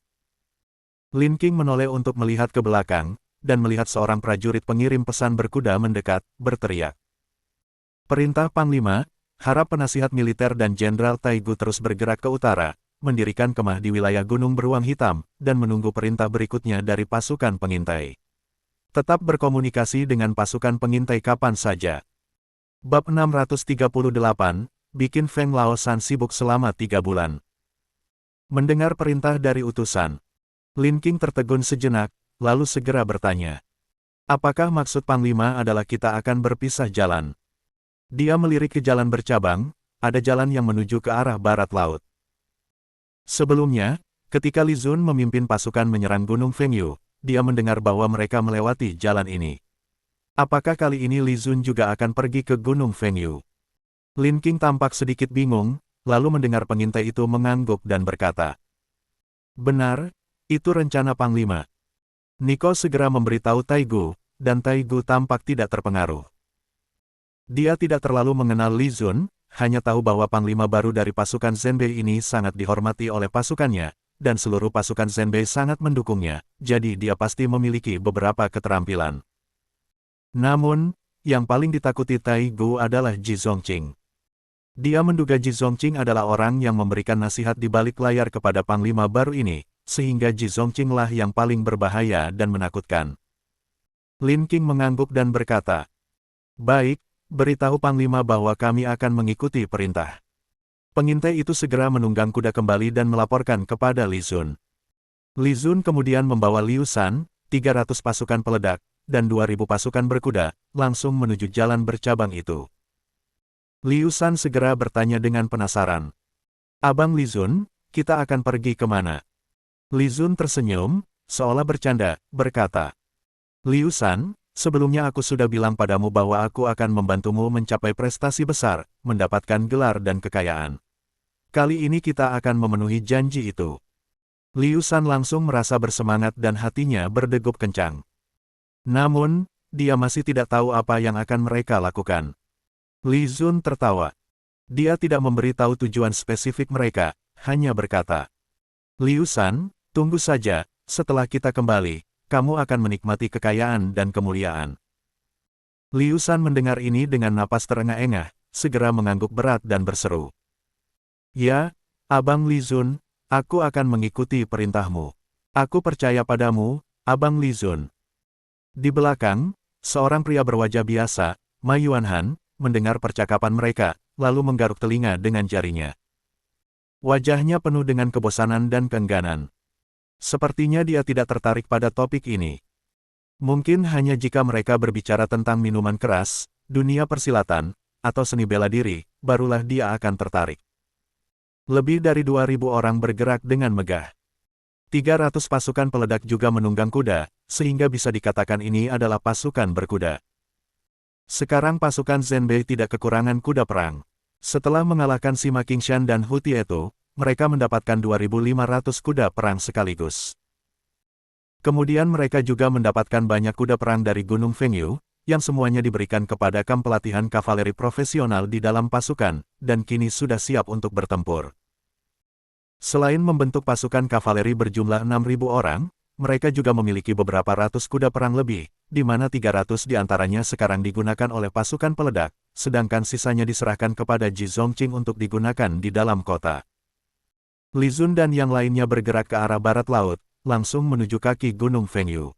Lin Qing menoleh untuk melihat ke belakang, dan melihat seorang prajurit pengirim pesan berkuda mendekat, berteriak. Perintah Panglima, harap penasihat militer dan Jenderal Tai Gu terus bergerak ke utara, mendirikan kemah di wilayah Gunung Beruang Hitam, dan menunggu perintah berikutnya dari pasukan pengintai. Tetap berkomunikasi dengan pasukan pengintai kapan saja. Bab 638, bikin Feng Laosan sibuk selama 3 bulan. Mendengar perintah dari utusan, Lin Qing tertegun sejenak, lalu segera bertanya. Apakah maksud Panglima adalah kita akan berpisah jalan? Dia melirik ke jalan bercabang, ada jalan yang menuju ke arah barat laut. Sebelumnya, ketika Li Zun memimpin pasukan menyerang Gunung Fengyu, dia mendengar bahwa mereka melewati jalan ini. Apakah kali ini Li Zun juga akan pergi ke Gunung Fengyu? Lin Qing tampak sedikit bingung, lalu mendengar pengintai itu mengangguk dan berkata, "Benar, itu rencana Panglima." Niko segera memberitahu Taigu, dan Taigu tampak tidak terpengaruh. Dia tidak terlalu mengenal Li Zun, hanya tahu bahwa Panglima baru dari pasukan Zenbei ini sangat dihormati oleh pasukannya, dan seluruh pasukan Zenbei sangat mendukungnya, jadi dia pasti memiliki beberapa keterampilan. Namun, yang paling ditakuti Taigu adalah Ji Zongqing. Dia menduga Ji Zongqing adalah orang yang memberikan nasihat di balik layar kepada Panglima baru ini, sehingga Ji Zongqing lah yang paling berbahaya dan menakutkan. Lin Qing mengangguk dan berkata, "Baik, beritahu Panglima bahwa kami akan mengikuti perintah." Pengintai itu segera menunggang kuda kembali dan melaporkan kepada Li Zun. Li Zun kemudian membawa Liu Shan, 300 pasukan peledak, dan 2.000 pasukan berkuda, langsung menuju jalan bercabang itu. Liu Shan segera bertanya dengan penasaran. "Abang Li Zun, kita akan pergi kemana?" Li Zun tersenyum, seolah bercanda, berkata, "Liu Shan, sebelumnya aku sudah bilang padamu bahwa aku akan membantumu mencapai prestasi besar, mendapatkan gelar dan kekayaan. Kali ini kita akan memenuhi janji itu." Liu Shan langsung merasa bersemangat dan hatinya berdegup kencang. Namun, dia masih tidak tahu apa yang akan mereka lakukan. Li Zun tertawa. Dia tidak memberitahu tujuan spesifik mereka, hanya berkata, "Liu Shan, tunggu saja, setelah kita kembali, kamu akan menikmati kekayaan dan kemuliaan." Liu Shan mendengar ini dengan napas terengah-engah, segera mengangguk berat dan berseru, "Ya, Abang Li Zun, aku akan mengikuti perintahmu. Aku percaya padamu, Abang Li Zun." Di belakang, seorang pria berwajah biasa, Ma Yuanhan, mendengar percakapan mereka, lalu menggaruk telinga dengan jarinya. Wajahnya penuh dengan kebosanan dan keengganan. Sepertinya dia tidak tertarik pada topik ini. Mungkin hanya jika mereka berbicara tentang minuman keras, dunia persilatan, atau seni bela diri, barulah dia akan tertarik. Lebih dari 2.000 orang bergerak dengan megah. 300 pasukan peledak juga menunggang kuda, sehingga bisa dikatakan ini adalah pasukan berkuda. Sekarang pasukan Zenbei tidak kekurangan kuda perang. Setelah mengalahkan Sima Qingshan dan Hu Tieto, mereka mendapatkan 2.500 kuda perang sekaligus. Kemudian mereka juga mendapatkan banyak kuda perang dari Gunung Fengyu, yang semuanya diberikan kepada kamp pelatihan kavaleri profesional di dalam pasukan, dan kini sudah siap untuk bertempur. Selain membentuk pasukan kavaleri berjumlah 6.000 orang, mereka juga memiliki beberapa ratus kuda perang lebih, di mana 300 diantaranya sekarang digunakan oleh pasukan peledak, sedangkan sisanya diserahkan kepada Ji Zongqing untuk digunakan di dalam kota. Li Zun dan yang lainnya bergerak ke arah barat laut, langsung menuju kaki Gunung Fengyu.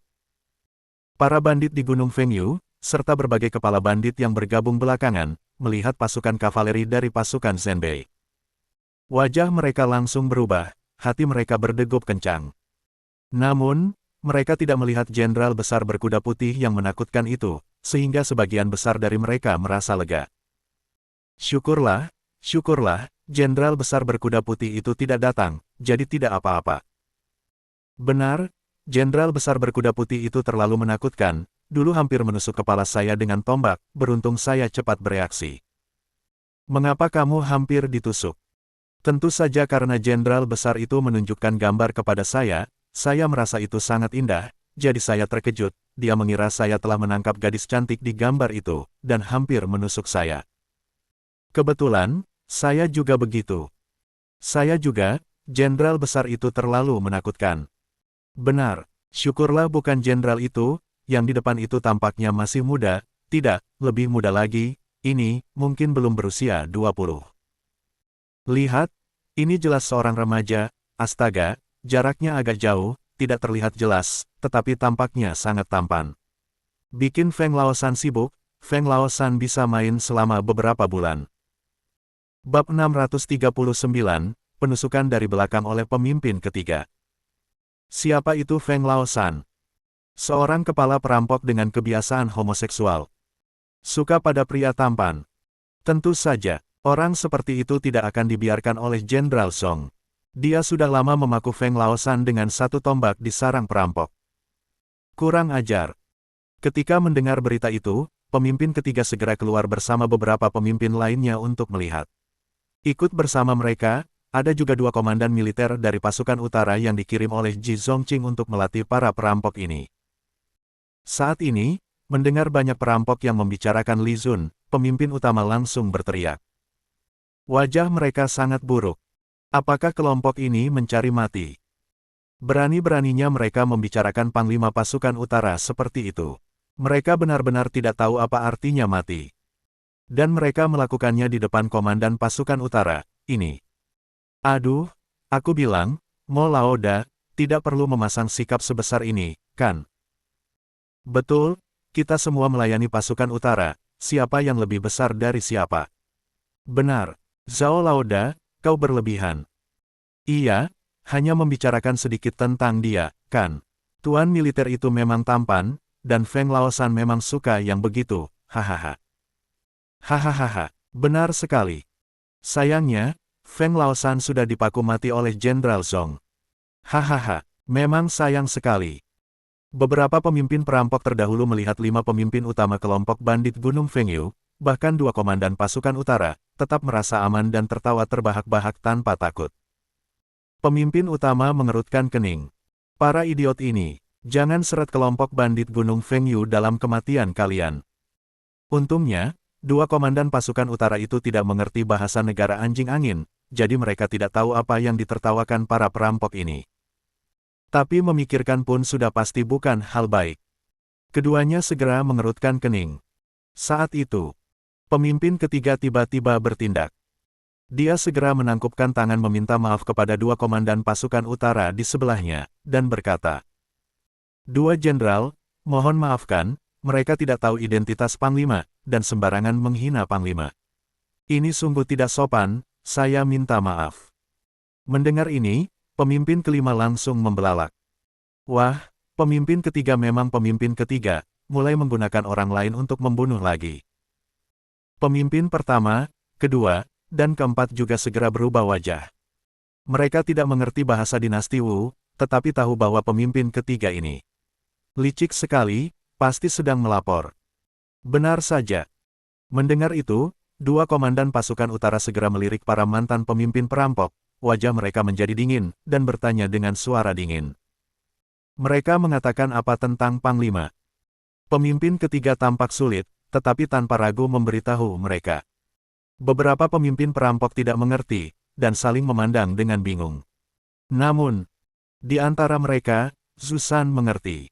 Para bandit di Gunung Fengyu, serta berbagai kepala bandit yang bergabung belakangan, melihat pasukan kavaleri dari pasukan Zenbei. Wajah mereka langsung berubah, hati mereka berdegup kencang. Namun, mereka tidak melihat jenderal besar berkuda putih yang menakutkan itu, sehingga sebagian besar dari mereka merasa lega. Syukurlah, syukurlah, jenderal besar berkuda putih itu tidak datang, jadi tidak apa-apa. Benar, jenderal besar berkuda putih itu terlalu menakutkan, dulu hampir menusuk kepala saya dengan tombak, beruntung saya cepat bereaksi. Mengapa kamu hampir ditusuk? Tentu saja karena jenderal besar itu menunjukkan gambar kepada saya merasa itu sangat indah, jadi saya terkejut, dia mengira saya telah menangkap gadis cantik di gambar itu, dan hampir menusuk saya. Kebetulan, saya juga begitu. Saya juga, jenderal besar itu terlalu menakutkan. Benar, syukurlah bukan jenderal itu, yang di depan itu tampaknya masih muda, tidak, lebih muda lagi, ini, mungkin belum berusia 20. Lihat, ini jelas seorang remaja, astaga. Jaraknya agak jauh, tidak terlihat jelas, tetapi tampaknya sangat tampan. Bikin Feng Laosan sibuk, Feng Laosan bisa main selama beberapa bulan. Bab 639, Penusukan dari belakang oleh pemimpin ketiga. Siapa itu Feng Laosan? Seorang kepala perampok dengan kebiasaan homoseksual. Suka pada pria tampan. Tentu saja, orang seperti itu tidak akan dibiarkan oleh Jenderal Song. Dia sudah lama memaku Feng Laosan dengan satu tombak di sarang perampok. Kurang ajar. Ketika mendengar berita itu, pemimpin ketiga segera keluar bersama beberapa pemimpin lainnya untuk melihat. Ikut bersama mereka, ada juga 2 komandan militer dari pasukan utara yang dikirim oleh Ji Zongqing untuk melatih para perampok ini. Saat ini, mendengar banyak perampok yang membicarakan Li Zun, pemimpin utama langsung berteriak. Wajah mereka sangat buruk. Apakah kelompok ini mencari mati? Berani-beraninya mereka membicarakan panglima pasukan utara seperti itu. Mereka benar-benar tidak tahu apa artinya mati. Dan mereka melakukannya di depan komandan pasukan utara, ini. Aduh, aku bilang, Mo Laoda, tidak perlu memasang sikap sebesar ini, kan? Betul, kita semua melayani pasukan utara, siapa yang lebih besar dari siapa? Benar, Zhao Laoda, kau berlebihan. Iya, hanya membicarakan sedikit tentang dia, kan? Tuan militer itu memang tampan, dan Feng Laosan memang suka yang begitu, hahaha. Hahaha, benar sekali. Sayangnya, Feng Laosan sudah dipaku mati oleh Jenderal Zhong. Hahaha, memang sayang sekali. Beberapa pemimpin perampok terdahulu melihat 5 pemimpin utama kelompok bandit Gunung Fengyu, bahkan 2 komandan pasukan utara, tetap merasa aman dan tertawa terbahak-bahak tanpa takut. Pemimpin utama mengerutkan kening. Para idiot ini, jangan seret kelompok bandit Gunung Fengyu dalam kematian kalian. Untungnya, 2 komandan pasukan utara itu tidak mengerti bahasa negara anjing angin, jadi mereka tidak tahu apa yang ditertawakan para perampok ini. Tapi memikirkan pun sudah pasti bukan hal baik. Keduanya segera mengerutkan kening. Saat itu, pemimpin ketiga tiba-tiba bertindak. Dia segera menangkupkan tangan meminta maaf kepada 2 komandan pasukan utara di sebelahnya, dan berkata, "2 jenderal, mohon maafkan, mereka tidak tahu identitas Panglima, dan sembarangan menghina Panglima. Ini sungguh tidak sopan, saya minta maaf." Mendengar ini, pemimpin kelima langsung membelalak. Wah, pemimpin ketiga memang pemimpin ketiga, mulai menggunakan orang lain untuk membunuh lagi. Pemimpin pertama, kedua, dan keempat juga segera berubah wajah. Mereka tidak mengerti bahasa dinasti Wu, tetapi tahu bahwa pemimpin ketiga ini licik sekali, pasti sedang melapor. Benar saja. Mendengar itu, 2 komandan pasukan utara segera melirik para mantan pemimpin perampok. Wajah mereka menjadi dingin, dan bertanya dengan suara dingin. Mereka mengatakan apa tentang Panglima? Pemimpin ketiga tampak sulit, tetapi tanpa ragu memberitahu mereka. Beberapa pemimpin perampok tidak mengerti, dan saling memandang dengan bingung. Namun, di antara mereka, Zusan mengerti.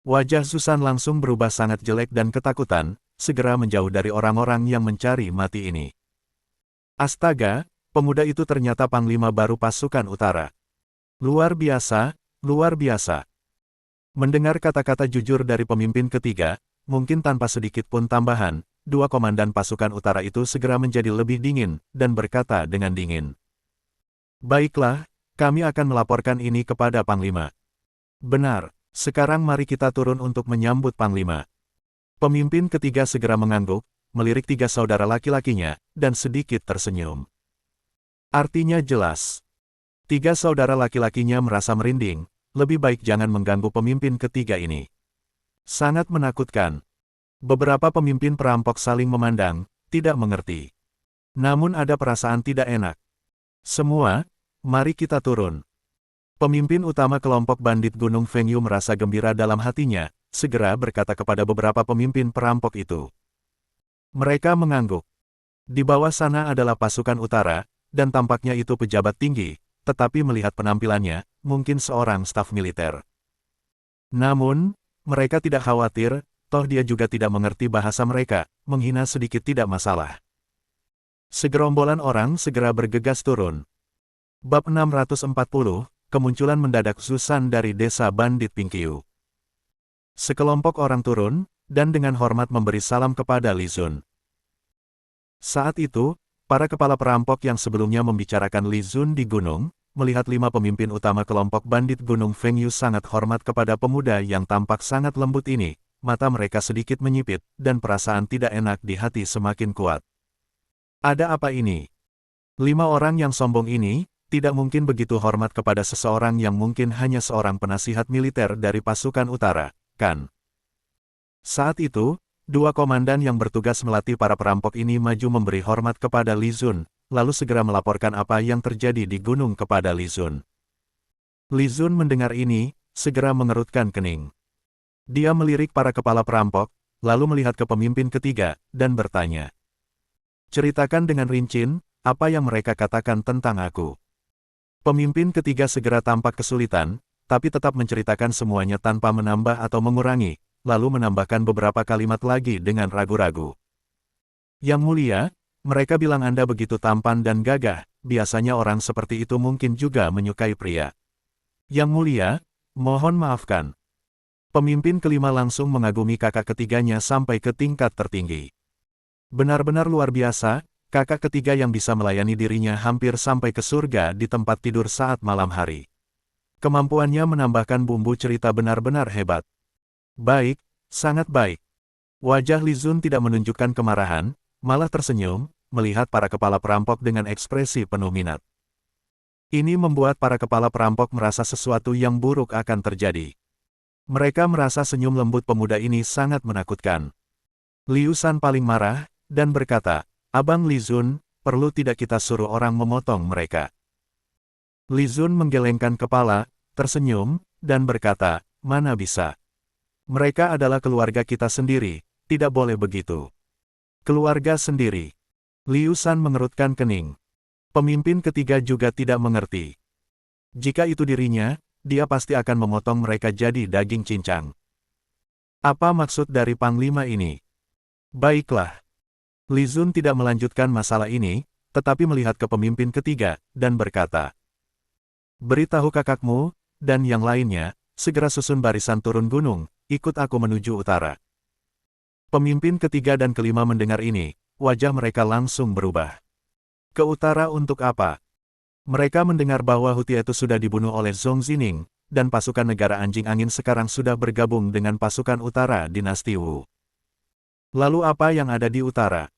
Wajah Zusan langsung berubah sangat jelek dan ketakutan, segera menjauh dari orang-orang yang mencari mati ini. Astaga! Pemuda itu ternyata panglima baru pasukan utara. Luar biasa, luar biasa. Mendengar kata-kata jujur dari pemimpin ketiga, mungkin tanpa sedikit pun tambahan, 2 komandan pasukan utara itu segera menjadi lebih dingin, dan berkata dengan dingin. Baiklah, kami akan melaporkan ini kepada Panglima. Benar, sekarang mari kita turun untuk menyambut Panglima. Pemimpin ketiga segera mengangguk, melirik 3 saudara laki-lakinya, dan sedikit tersenyum. Artinya jelas. 3 saudara laki-lakinya merasa merinding, lebih baik jangan mengganggu pemimpin ketiga ini. Sangat menakutkan. Beberapa pemimpin perampok saling memandang, tidak mengerti. Namun ada perasaan tidak enak. Semua, mari kita turun. Pemimpin utama kelompok bandit Gunung Fengyu merasa gembira dalam hatinya, segera berkata kepada beberapa pemimpin perampok itu. Mereka mengangguk. Di bawah sana adalah pasukan utara, dan tampaknya itu pejabat tinggi, tetapi melihat penampilannya, mungkin seorang staf militer. Namun, mereka tidak khawatir, toh dia juga tidak mengerti bahasa mereka, menghina sedikit tidak masalah. Segerombolan orang segera bergegas turun. Bab 640, Kemunculan mendadak Zusan dari desa bandit Pingqiu. Sekelompok orang turun, dan dengan hormat memberi salam kepada Li Zun. Saat itu, para kepala perampok yang sebelumnya membicarakan Li Zun di gunung, melihat 5 pemimpin utama kelompok bandit Gunung Fengyu sangat hormat kepada pemuda yang tampak sangat lembut ini, mata mereka sedikit menyipit, dan perasaan tidak enak di hati semakin kuat. Ada apa ini? 5 orang yang sombong ini, tidak mungkin begitu hormat kepada seseorang yang mungkin hanya seorang penasihat militer dari pasukan utara, kan? Saat itu, Dua komandan yang bertugas melatih para perampok ini maju memberi hormat kepada Li Zun, lalu segera melaporkan apa yang terjadi di gunung kepada Li Zun. Li Zun mendengar ini, segera mengerutkan kening. Dia melirik para kepala perampok, lalu melihat ke pemimpin ketiga, dan bertanya. Ceritakan dengan rinci, apa yang mereka katakan tentang aku. Pemimpin ketiga segera tampak kesulitan, tapi tetap menceritakan semuanya tanpa menambah atau mengurangi, lalu menambahkan beberapa kalimat lagi dengan ragu-ragu. Yang mulia, mereka bilang Anda begitu tampan dan gagah, biasanya orang seperti itu mungkin juga menyukai pria. Yang mulia, mohon maafkan. Pemimpin kelima langsung mengagumi kakak ketiganya sampai ke tingkat tertinggi. Benar-benar luar biasa, kakak ketiga yang bisa melayani dirinya hampir sampai ke surga di tempat tidur saat malam hari. Kemampuannya menambahkan bumbu cerita benar-benar hebat. Baik, sangat baik. Wajah Li Zun tidak menunjukkan kemarahan, malah tersenyum, melihat para kepala perampok dengan ekspresi penuh minat. Ini membuat para kepala perampok merasa sesuatu yang buruk akan terjadi. Mereka merasa senyum lembut pemuda ini sangat menakutkan. Liu San paling marah, dan berkata, Abang Li Zun, perlu tidak kita suruh orang memotong mereka? Li Zun menggelengkan kepala, tersenyum, dan berkata, mana bisa. Mereka adalah keluarga kita sendiri, tidak boleh begitu. Keluarga sendiri. Liu San mengerutkan kening. Pemimpin ketiga juga tidak mengerti. Jika itu dirinya, dia pasti akan memotong mereka jadi daging cincang. Apa maksud dari Panglima ini? Baiklah. Li Zun tidak melanjutkan masalah ini, tetapi melihat ke pemimpin ketiga, dan berkata, beritahu kakakmu, dan yang lainnya, segera susun barisan turun gunung, ikut aku menuju utara. Pemimpin ketiga dan kelima mendengar ini, wajah mereka langsung berubah. Ke utara untuk apa? Mereka mendengar bahwa Hutietu sudah dibunuh oleh Zhong Zining, dan pasukan negara anjing angin sekarang sudah bergabung dengan pasukan utara dinasti Wu. Lalu apa yang ada di utara?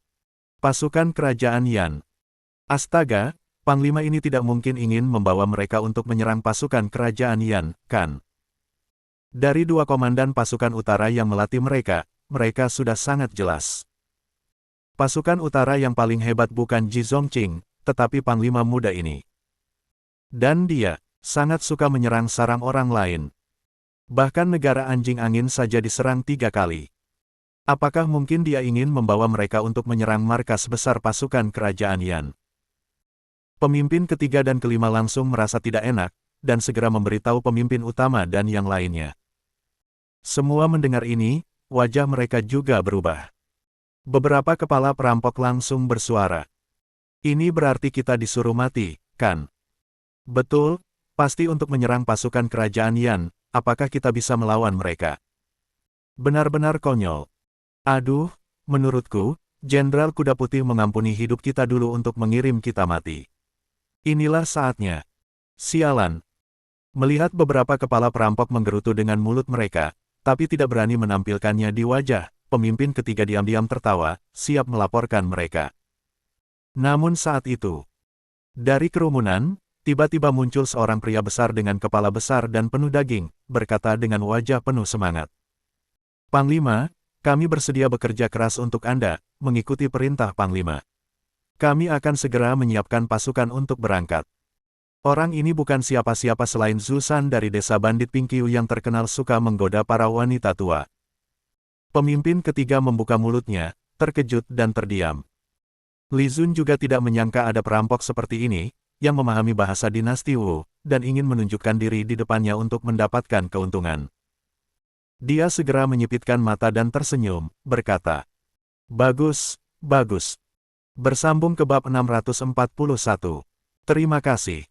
Pasukan kerajaan Yan. Astaga, Panglima ini tidak mungkin ingin membawa mereka untuk menyerang pasukan kerajaan Yan, kan? Dari dua komandan pasukan utara yang melatih mereka sudah sangat jelas. Pasukan utara yang paling hebat bukan Ji Zongqing, tetapi Panglima muda ini. Dan dia sangat suka menyerang sarang orang lain. Bahkan negara anjing angin saja diserang 3 kali. Apakah mungkin dia ingin membawa mereka untuk menyerang markas besar pasukan kerajaan Yan? Pemimpin ketiga dan kelima langsung merasa tidak enak, dan segera memberitahu pemimpin utama dan yang lainnya. Semua mendengar ini, wajah mereka juga berubah. Beberapa kepala perampok langsung bersuara. Ini berarti kita disuruh mati, kan? Betul, pasti untuk menyerang pasukan kerajaan Yan, apakah kita bisa melawan mereka? Benar-benar konyol. Aduh, menurutku, Jenderal Kuda Putih mengampuni hidup kita dulu untuk mengirim kita mati. Inilah saatnya. Sialan. Melihat beberapa kepala perampok menggerutu dengan mulut mereka, tapi tidak berani menampilkannya di wajah, pemimpin ketiga diam-diam tertawa, siap melaporkan mereka. Namun saat itu, dari kerumunan, tiba-tiba muncul seorang pria besar dengan kepala besar dan penuh daging, berkata dengan wajah penuh semangat. Panglima, kami bersedia bekerja keras untuk Anda, mengikuti perintah Panglima. Kami akan segera menyiapkan pasukan untuk berangkat. Orang ini bukan siapa-siapa selain Zhu San dari desa bandit Pingqiu yang terkenal suka menggoda para wanita tua. Pemimpin ketiga membuka mulutnya, terkejut dan terdiam. Li Zun juga tidak menyangka ada perampok seperti ini, yang memahami bahasa dinasti Wu, dan ingin menunjukkan diri di depannya untuk mendapatkan keuntungan. Dia segera menyipitkan mata dan tersenyum, berkata, bagus, bagus. Bersambung ke bab 641. Terima kasih.